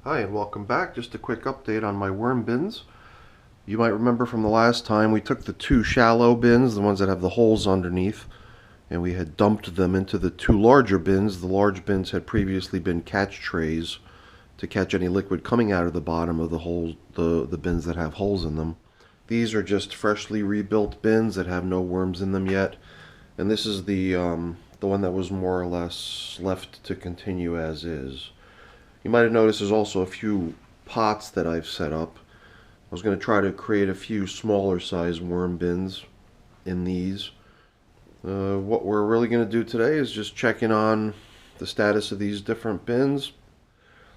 Hi and welcome back. Just a quick update on my worm bins. You might remember from the last time we took the two shallow bins, the ones that have the holes underneath, and we had dumped them into the two larger bins. The large bins had previously been catch trays to catch any liquid coming out of the bottom of the holes, the bins that have holes in them. These are just freshly rebuilt bins that have no worms in them yet, and this is the one that was more or less left to continue as is. You might have noticed there's also a few pots that I've set up. I was going to try to create a few smaller size worm bins in these. What we're really going to do today is just check in on the status of these different bins.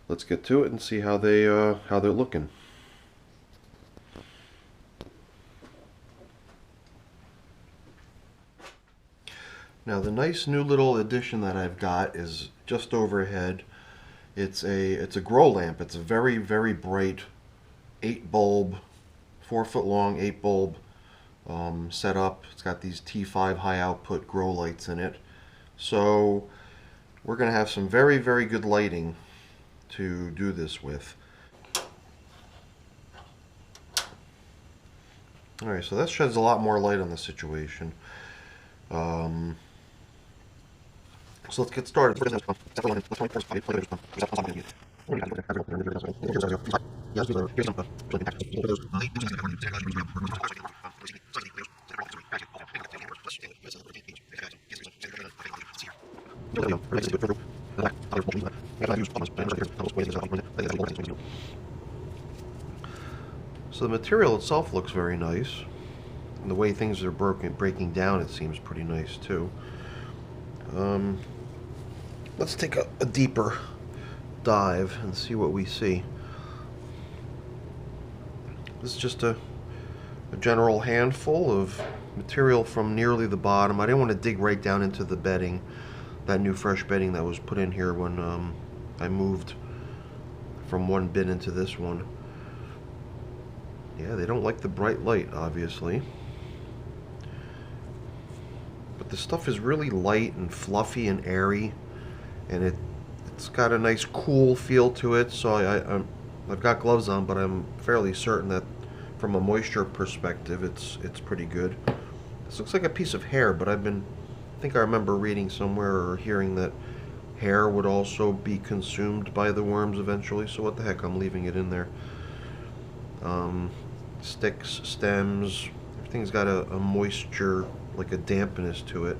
Let's get to it and see how they're looking. Now the nice new little addition that I've got is just overhead. It's a grow lamp. It's a very, very bright 8-bulb, 4-foot long 8-bulb setup. It's got these T5 high output grow lights in it. So we're going to have some very, very good lighting to do this with. Alright, so that sheds a lot more light on the situation. So let's get started. So the material itself looks very nice. And the way things are breaking down, it seems pretty nice too. Let's take a deeper dive and see what we see. This is just a general handful of material from nearly the bottom. I didn't want to dig right down into the bedding, that new fresh bedding that was put in here when I moved from one bin into this one. Yeah, they don't like the bright light, obviously. But the stuff is really light and fluffy and airy, and it's got a nice cool feel to it. So I've got gloves on, but I'm fairly certain that from a moisture perspective, it's pretty good. This looks like a piece of hair, but I think I remember reading somewhere or hearing that hair would also be consumed by the worms eventually. So what the heck, I'm leaving it in there. Sticks, stems, everything's got a moisture, like a dampness to it.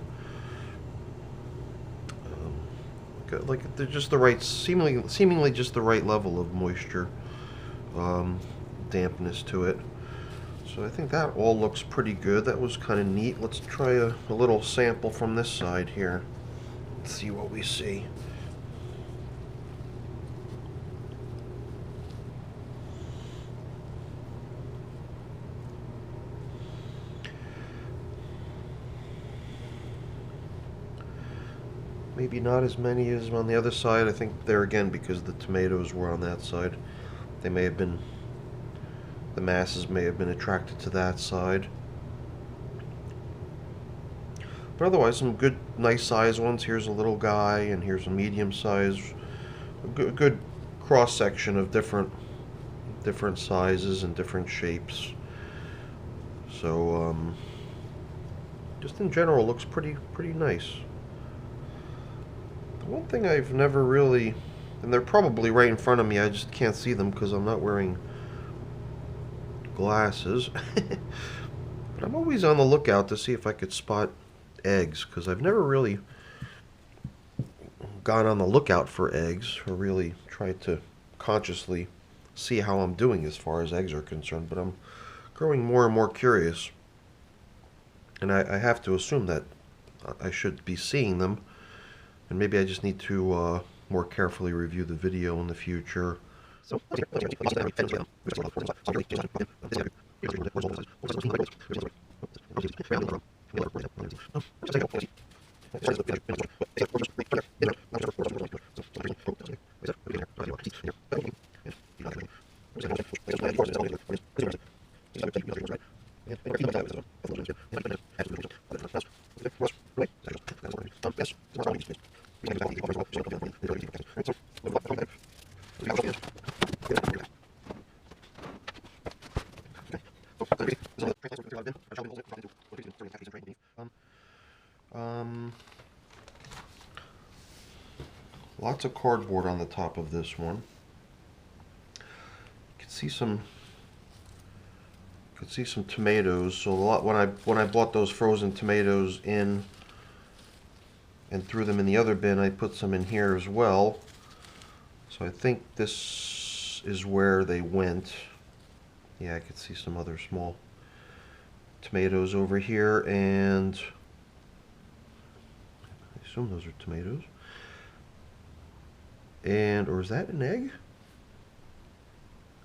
Like they're just the right, seemingly just the right level of moisture, dampness to it. So I think that all looks pretty good. That was kind of neat. Let's try a little sample from this side here. Let's see what we see. Maybe not as many as on the other side. I think there again, because the tomatoes were on that side, they may have been, the masses may have been attracted to that side. But otherwise, some good, nice size ones. Here's a little guy, and here's a medium size. A good cross section of different sizes and different shapes. So just in general, looks pretty nice. One thing I've never really, and they're probably right in front of me, I just can't see them because I'm not wearing glasses. But I'm always on the lookout to see if I could spot eggs, because I've never really gone on the lookout for eggs or really tried to consciously see how I'm doing as far as eggs are concerned. But I'm growing more and more curious, and I have to assume that I should be seeing them. And maybe I just need to more carefully review the video in the future. Lots of cardboard on the top of this one. You can see some tomatoes. So a lot when I bought those frozen tomatoes in and threw them in the other bin, I put some in here as well. So I think this is where they went. Yeah, I could see some other small tomatoes over here, and I assume those are tomatoes. And, or is that an egg?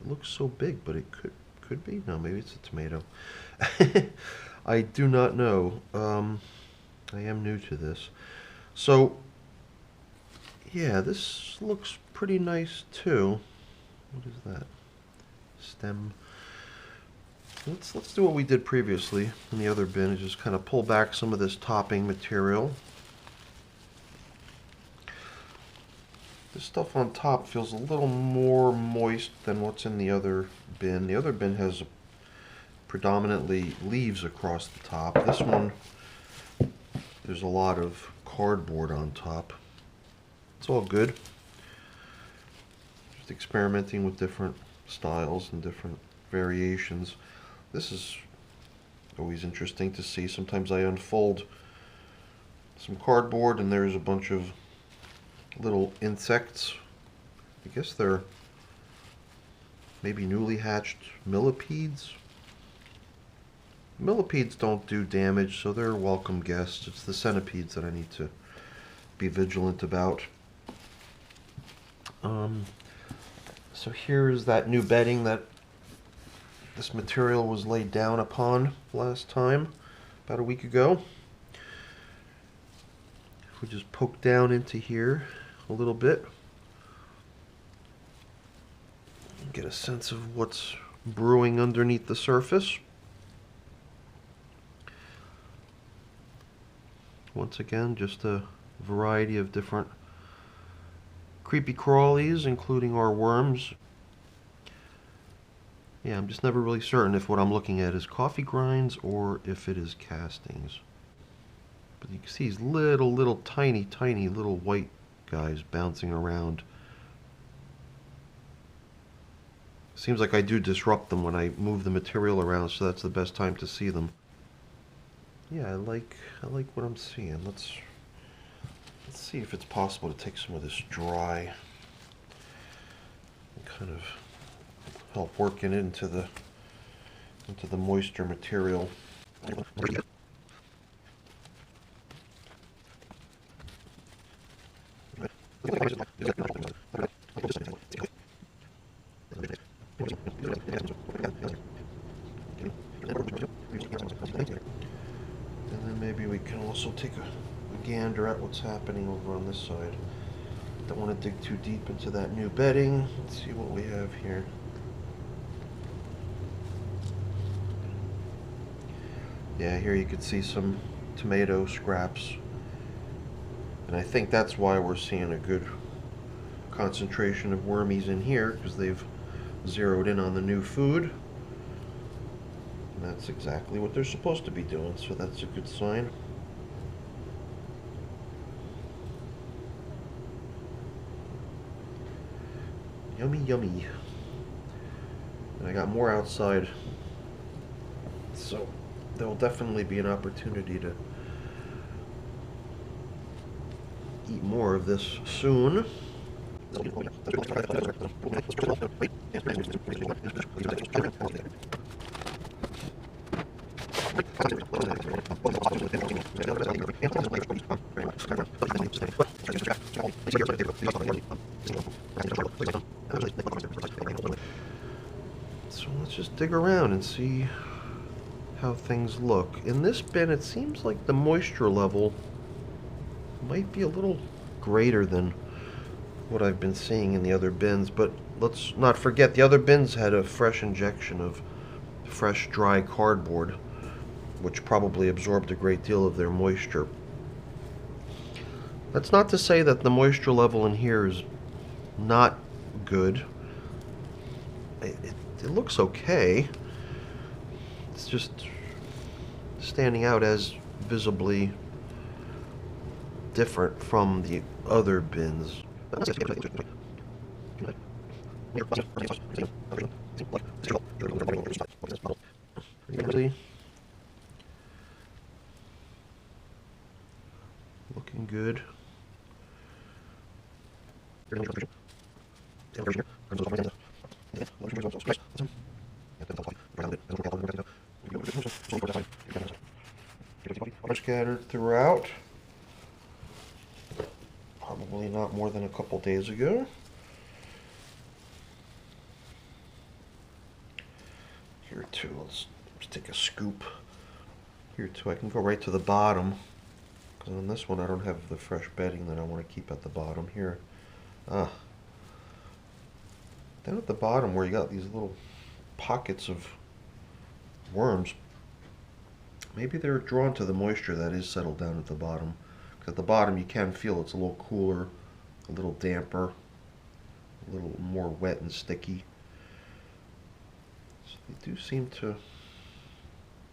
It looks so big, but it could be. No, maybe it's a tomato. I do not know. I am new to this. So, yeah, this looks pretty nice too. What is that? Stem. Let's do what we did previously in the other bin, is just kind of pull back some of this topping material. This stuff on top feels a little more moist than what's in the other bin. The other bin has predominantly leaves across the top. This one, there's a lot of cardboard on top. It's all good. Just experimenting with different styles and different variations. This is always interesting to see. Sometimes I unfold some cardboard and there's a bunch of little insects. I guess they're maybe newly hatched millipedes. Millipedes don't do damage, so they're welcome guests. It's the centipedes that I need to be vigilant about. So here's that new bedding that this material was laid down upon last time, about a week ago. If we just poke down into here a little bit, get a sense of what's brewing underneath the surface. Once again, just a variety of different creepy crawlies, including our worms. Yeah, I'm just never really certain if what I'm looking at is coffee grinds or if it is castings. But you can see these little tiny little white guys bouncing around. Seems like I do disrupt them when I move the material around, so that's the best time to see them. Yeah, I like what I'm seeing. Let's see if it's possible to take some of this dry and kind of help working into the moisture material. And then maybe we can also take a gander at what's happening over on this side. Don't want to dig too deep into that new bedding. Let's see what we have here. Yeah, here you can see some tomato scraps. And I think that's why we're seeing a good concentration of wormies in here, because they've zeroed in on the new food. And that's exactly what they're supposed to be doing, so that's a good sign. Yummy, yummy. And I got more outside, so there will definitely be an opportunity to eat more of this soon. So let's just dig around and see how things look. In this bin, it seems like the moisture level might be a little greater than what I've been seeing in the other bins, but let's not forget the other bins had a fresh injection of fresh dry cardboard, which probably absorbed a great deal of their moisture. That's not to say that the moisture level in here is not good. It looks okay. It's just standing out as visibly different from the other bins. Really looking good. Scattered throughout. Probably not more than a couple days ago. Here too, let's take a scoop. Here too, I can go right to the bottom. Because on this one I don't have the fresh bedding that I want to keep at the bottom here. Down at the bottom where you got these little pockets of worms, maybe they're drawn to the moisture that is settled down at the bottom. Because at the bottom you can feel it's a little cooler, a little damper, a little more wet and sticky. So they do seem to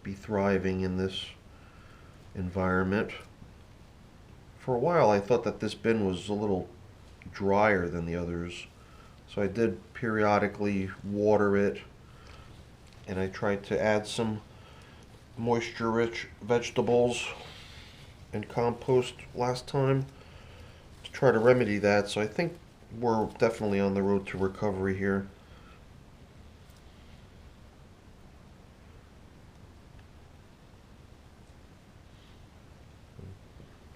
be thriving in this environment. For a while I thought that this bin was a little drier than the others, so I did periodically water it, and I tried to add some moisture-rich vegetables and compost last time to try to remedy that. So I think we're definitely on the road to recovery here.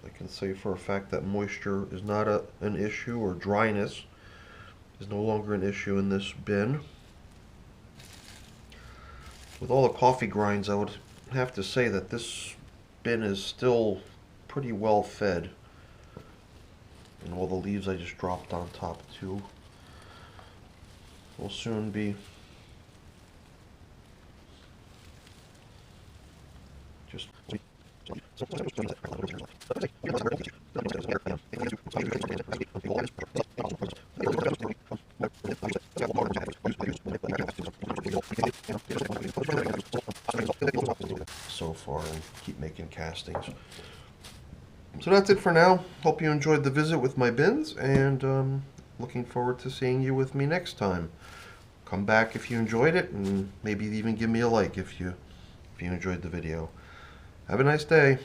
I can say for a fact that moisture is not an issue, or dryness is no longer an issue in this bin. With all the coffee grinds, I would have to say that this bin is still pretty well fed. And all the leaves I just dropped on top too will soon be just so far, and keep making castings. So that's it for now. Hope you enjoyed the visit with my bins, and looking forward to seeing you with me next time. Come back if you enjoyed it, and maybe even give me a like if you enjoyed the video. Have a nice day.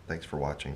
Thanks for watching.